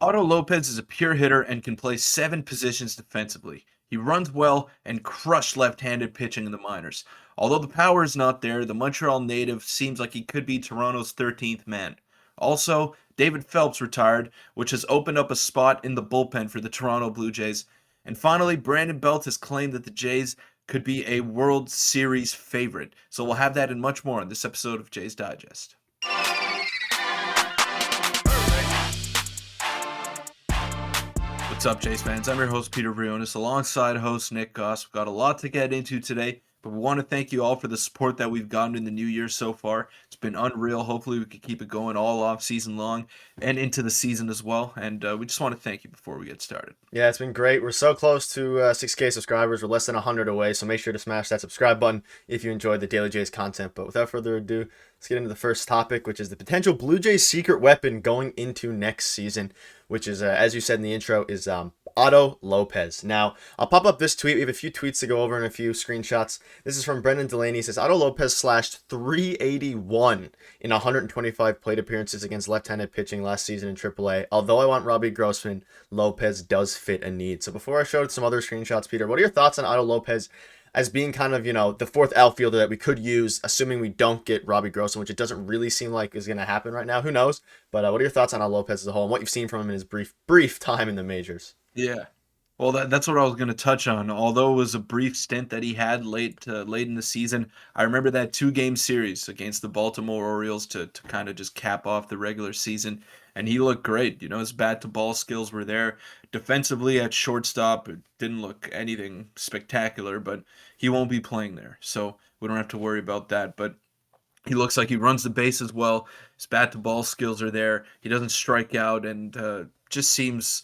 Otto Lopez is a pure hitter and can play 7 positions defensively. He runs well and crushed left-handed pitching in the minors. Although the power is not there, the Montreal native seems like he could be Toronto's 13th man. Also, David Phelps retired, which has opened up a spot in the bullpen for the Toronto Blue Jays. And finally, Brandon Belt has claimed that the Jays could be a World Series favorite. So we'll have that and much more on this episode of Jays Digest. What's up, Jays fans? I'm your host, Peter Vryonis, alongside host Nick Gosse. We've got a lot to get into today, but we want to thank you all for the support that we've gotten in the new year so far. It's been unreal. Hopefully, we can keep it going all off season long and into the season as well. And we just want to thank you before we get started. Yeah, it's been great. We're so close to 6K subscribers. We're less than 100 away, so make sure to smash that subscribe button if you enjoyed the Daily Jays content. But without further ado, let's get into the first topic, which is the potential Blue Jays secret weapon going into next season, which is, as you said in the intro, is Otto Lopez. Now, I'll pop up this tweet. We have a few tweets to go over and a few screenshots. This is from Brendan Delaney. He says, Otto Lopez slashed 381 in 125 plate appearances against left-handed pitching last season in AAA. Although I want Robbie Grossman, Lopez does fit a need. So before I showed some other screenshots, Peter, what are your thoughts on Otto Lopez as being kind of, the fourth outfielder that we could use, assuming we don't get Robbie Grossman, which it doesn't really seem like is going to happen right now. Who knows? But what are your thoughts on Otto Lopez as a whole and what you've seen from him in his brief time in the majors? Yeah. Well, that's what I was going to touch on. Although it was a brief stint that he had late in the season, I remember that 2-game series against the Baltimore Orioles to kind of just cap off the regular season, and he looked great. His bat to ball skills were there. Defensively at shortstop, it didn't look anything spectacular, but he won't be playing there, so we don't have to worry about that. But he looks like he runs the bases well. His bat to ball skills are there. He doesn't strike out, and just seems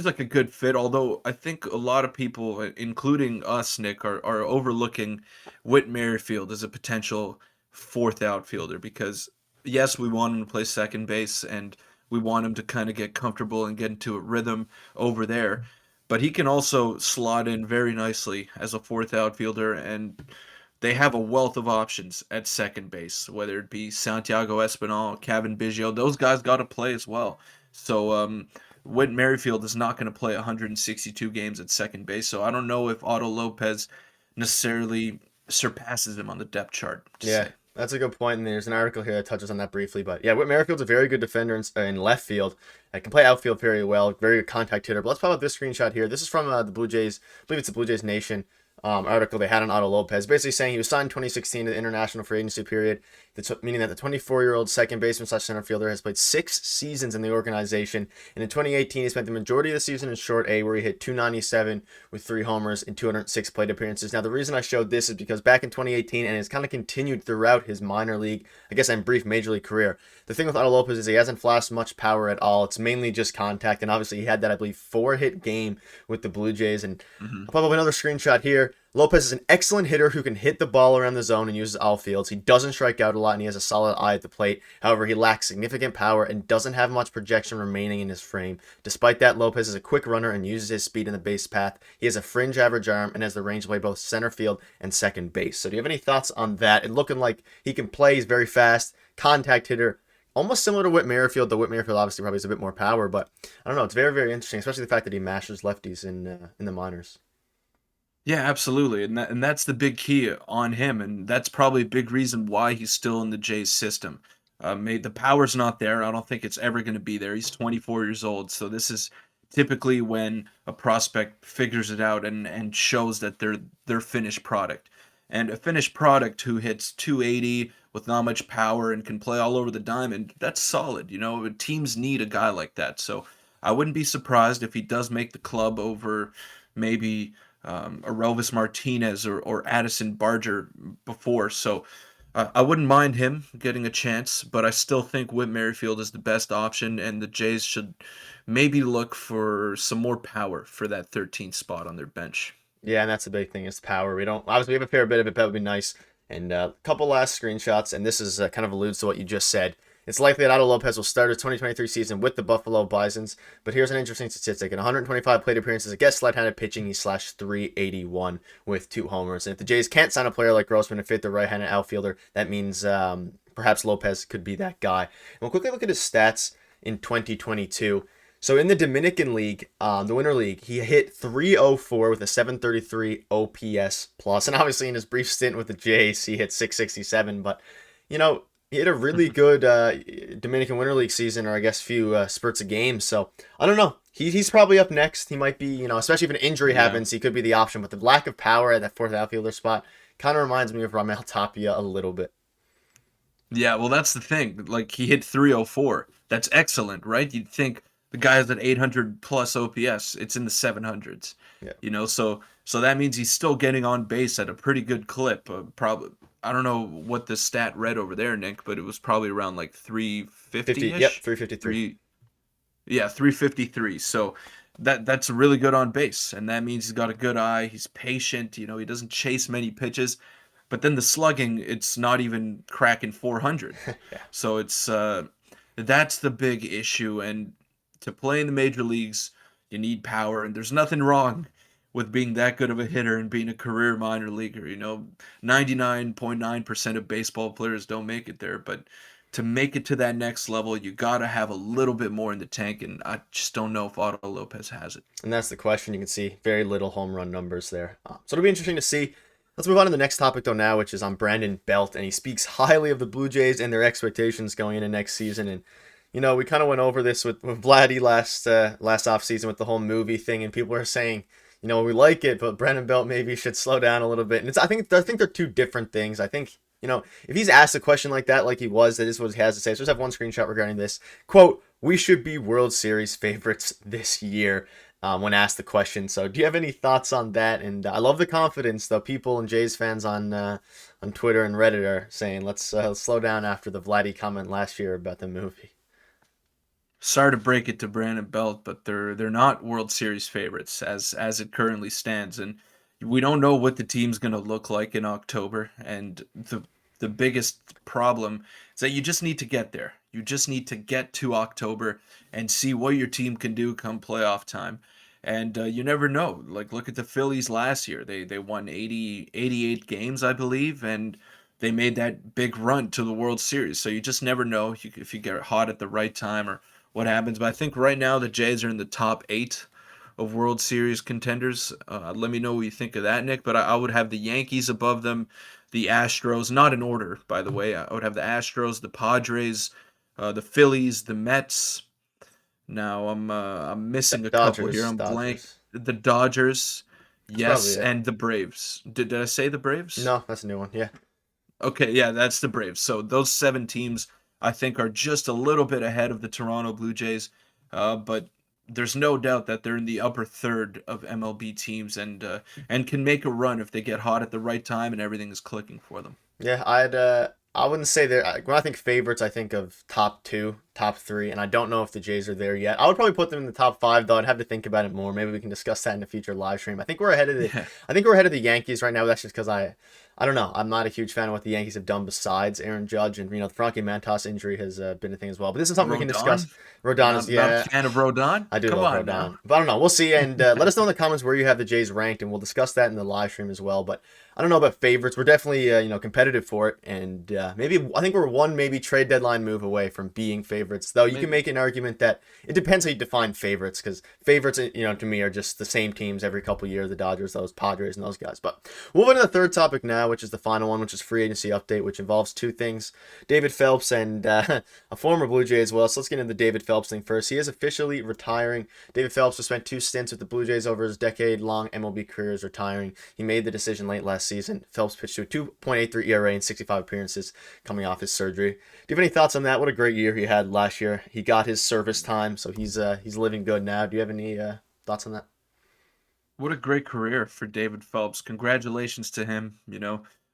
like a good fit. Although I think a lot of people, including us, Nick, are overlooking Whit Merrifield as a potential fourth outfielder because yes, we want him to play second base and we want him to kind of get comfortable and get into a rhythm over there. But he can also slot in very nicely as a fourth outfielder, and they have a wealth of options at second base, whether it be Santiago Espinal, Kevin Biggio. Those guys got to play as well. So Whit Merrifield is not going to play 162 games at second base, so I don't know if Otto Lopez necessarily surpasses him on the depth chart. Yeah, that's a good point, and there's an article here that touches on that briefly. But yeah, Whit Merrifield's a very good defender in left field. Can play outfield very well, very good contact hitter. But let's pop up this screenshot here. This is from the Blue Jays. I believe it's the Blue Jays Nation article they had on Otto Lopez, basically saying he was signed in 2016 to the international free agency period, meaning that the 24-year-old second baseman / center fielder has played 6 seasons in the organization, and in 2018 he spent the majority of the season in short A, where he hit 297 with 3 homers in 206 plate appearances. Now the reason I showed this is because back in 2018, and it's kind of continued throughout his minor league, and brief major league career, the thing with Otto Lopez is he hasn't flashed much power at all. It's mainly just contact, and obviously he had that, I believe, 4-hit game with the Blue Jays. And I'll pop up another screenshot here. Lopez is an excellent hitter who can hit the ball around the zone and uses all fields. He doesn't strike out a lot, and he has a solid eye at the plate. However, he lacks significant power and doesn't have much projection remaining in his frame. Despite that, Lopez is a quick runner and uses his speed in the base path. He has a fringe average arm and has the range to play both center field and second base. So do you have any thoughts on that? It looking like he can play. He's very fast, contact hitter, almost similar to Whit Merrifield, though Whit Merrifield obviously probably has a bit more power. But I don't know. It's very, very interesting, especially the fact that he mashes lefties in the minors. Yeah, absolutely, and that's the big key on him, and that's probably a big reason why he's still in the Jays system. The power's not there. I don't think it's ever going to be there. He's 24 years old, so this is typically when a prospect figures it out and shows that they're finished product. And a finished product who hits 280 with not much power and can play all over the diamond, that's solid. Teams need a guy like that. So I wouldn't be surprised if he does make the club over maybe Aroldis Martinez or Addison Barger before. So I wouldn't mind him getting a chance, but I still think Whit Merrifield is the best option, and the Jays should maybe look for some more power for that 13th spot on their bench. Yeah, and that's the big thing is power. We don't obviously we have a fair bit of it, but that would be nice. And a couple last screenshots, and this is kind of alludes to what you just said. It's likely that Otto Lopez will start his 2023 season with the Buffalo Bisons, but here's an interesting statistic. In 125 plate appearances against left-handed pitching, he slashed 381 with 2 homers. And if the Jays can't sign a player like Grossman to fit the right-handed outfielder, that means perhaps Lopez could be that guy. And we'll quickly look at his stats in 2022. So in the Dominican League, the Winter League, he hit 304 with a 733 OPS plus, and obviously in his brief stint with the Jays, he hit 667. But you know, he had a really good Dominican Winter League season, or I guess few spurts of games. So I don't know. He's probably up next. He might be, especially if an injury Yeah. happens, he could be the option. But the lack of power at that fourth outfielder spot kind of reminds me of Ramel Tapia a little bit. Yeah, well, that's the thing. Like he hit 304. That's excellent, right? You'd think the guy has an 800 plus OPS. It's in the 700s. Yeah. So that means he's still getting on base at a pretty good clip. Probably I don't know what the stat read over there, Nick, but it was probably around like 50. Yep. 350-ish. 353. 3 Yeah, 353. So that's really good on base, and that means he's got a good eye. He's patient. He doesn't chase many pitches, but then the slugging, it's not even cracking 400. Yeah. So that's the big issue. And to play in the major leagues, you need power, and there's nothing wrong with being that good of a hitter and being a career minor leaguer. 99.9% of baseball players don't make it there, but to make it to that next level, you got to have a little bit more in the tank, and I just don't know if Otto Lopez has it. And that's the question. You can see very little home run numbers there. So it'll be interesting to see. Let's move on to the next topic, though, now, which is on Brandon Belt. And he speaks highly of the Blue Jays and their expectations going into next season. And, we kind of went over this with Vladdy last offseason with the whole movie thing. And people are saying, we like it, but Brandon Belt maybe should slow down a little bit. And I think they're two different things. I think, if he's asked a question like that, like he was, that is what he has to say. So just have one screenshot regarding this. Quote, "We should be World Series favorites this year," when asked the question. So do you have any thoughts on that? And I love the confidence, though. People and Jays fans on Twitter and Reddit are saying, let's slow down after the Vladdy comment last year about the movie. Sorry to break it to Brandon Belt, but they're not World Series favorites as it currently stands, and we don't know what the team's going to look like in October. And the biggest problem is that you just need to get there. You just need to get to October and see what your team can do come playoff time. And you never know. Like look at the Phillies last year. They won 88 games, I believe, and they made that big run to the World Series. So you just never know if you get hot at the right time or what happens. But I think right now the Jays are in the top 8 of World Series contenders. Let me know what you think of that, Nick. But I would have the Yankees above them, the Astros, not in order, by the way. I would have the Astros, the Padres, the Phillies, the Mets. Now I'm missing a couple here. Dodgers, I'm blank. Dodgers. The Dodgers, That's probably yes, it. and the Braves. Did I say the Braves? No, that's a new one. Yeah. Okay, yeah, that's the Braves. So those 7 teams, I think, are just a little bit ahead of the Toronto Blue Jays, but there's no doubt that they're in the upper third of MLB teams and can make a run if they get hot at the right time and everything is clicking for them. Yeah, I wouldn't say they're when I think favorites, I think of top two, top three, and I don't know if the Jays are there yet. I would probably put them in the top five, though. I'd have to think about it more. Maybe we can discuss that in a future live stream. Yeah, I think we're ahead of the Yankees right now. That's just because I don't know. I'm not a huge fan of what the Yankees have done besides Aaron Judge, and the Frankie Mantas injury has been a thing as well. But this is something we can discuss. Rodon. Rodon is Not a yeah. fan of Rodon. I do Come love on Rodon. now. But I don't know. We'll see. And let us know in the comments where you have the Jays ranked, and we'll discuss that in the live stream as well. But I don't know about favorites. We're definitely competitive for it. And maybe I think we're one maybe trade deadline move away from being favorites. Though you can Maybe. make an argument that it depends how you define favorites, because favorites, to me are just the same teams every couple of years, the Dodgers, those Padres, and those guys. But we'll move on to the third topic now, which is the final one, which is free agency update, which involves two things. David Phelps and a former Blue Jay as well. So let's get into the David Phelps thing first. He is officially retiring. David Phelps has spent 2 stints with the Blue Jays over his decade-long MLB career is retiring. He made the decision late last season. Phelps pitched to a 2.83 ERA in 65 appearances coming off his surgery. Do you have any thoughts on that? What a great year he had last year. He got his service time, so he's living good now. Do you have any thoughts on that? What a great career for David Phelps. Congratulations to him.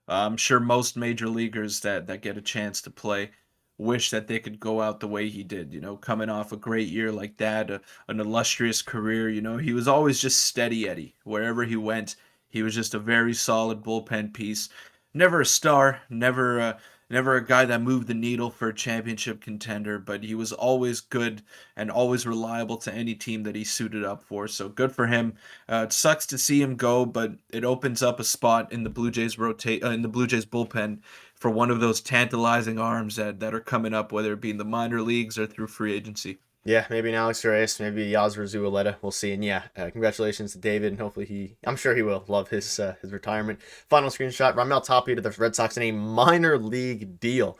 I'm sure most major leaguers that get a chance to play wish that they could go out the way he did. Coming off a great year like that, an illustrious career. He was always just steady Eddie. Wherever he went, he was just a very solid bullpen piece. Never a star, never a guy that moved the needle for a championship contender, but he was always good and always reliable to any team that he suited up for. So good for him. It sucks to see him go, but it opens up a spot in the Blue Jays bullpen for one of those tantalizing arms that are coming up, whether it be in the minor leagues or through free agency. Yeah, maybe an Alex Reyes, maybe Yasser Zueletta. We'll see. And yeah, congratulations to David, and hopefully I'm sure he will love his retirement. Final screenshot: Raimel Tapia to the Red Sox in a minor league deal.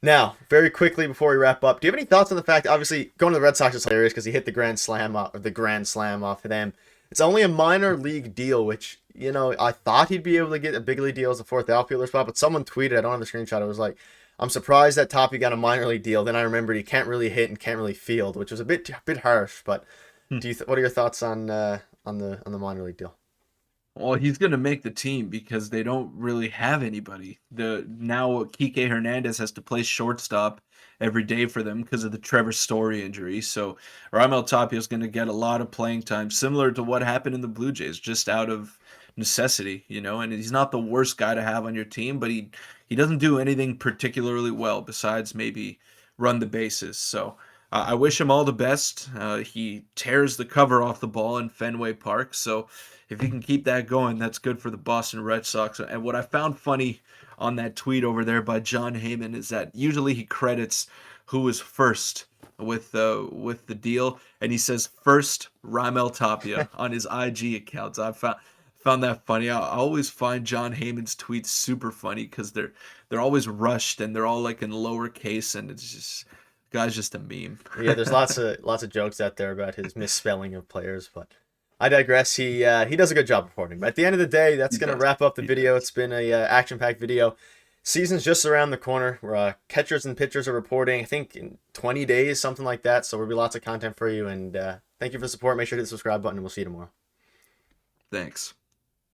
Now, very quickly before we wrap up, do you have any thoughts on the fact? Obviously, going to the Red Sox is hilarious because he hit the grand slam off of them. It's only a minor league deal, which I thought he'd be able to get a big league deal as a fourth outfielder spot, but someone tweeted, I don't have the screenshot. It was like, I'm surprised that Toppy got a minor league deal. Then I remembered he can't really hit and can't really field, which was a bit harsh. But what are your thoughts on the minor league deal? Well, he's gonna make the team because they don't really have anybody. The now Kike Hernandez has to play shortstop every day for them because of the Trevor Story injury. So Raimel Tapia is gonna get a lot of playing time, similar to what happened in the Blue Jays, just out of necessity, And he's not the worst guy to have on your team, but he doesn't do anything particularly well besides maybe run the bases. So I wish him all the best. He tears the cover off the ball in Fenway Park, so if he can keep that going, that's good for the Boston Red Sox. And what I found funny on that tweet over there by John Heyman is that usually he credits who was first with the deal, and he says first Raimel Tapia on his IG accounts. I found that funny. I always find John Heyman's tweets super funny because they're always rushed and they're all like in lowercase, and it's just guy's just a meme. Yeah, there's lots of jokes out there about his misspelling of players, but I digress. He does a good job reporting. But at the end of the day, that's He gonna does. wrap up the He video. does. It's been a action-packed video. Season's just around the corner. Where catchers and pitchers are reporting, I think in 20 days, something like that. So there'll be lots of content for you. And thank you for the support. Make sure to hit the subscribe button, and we'll see you tomorrow. Thanks.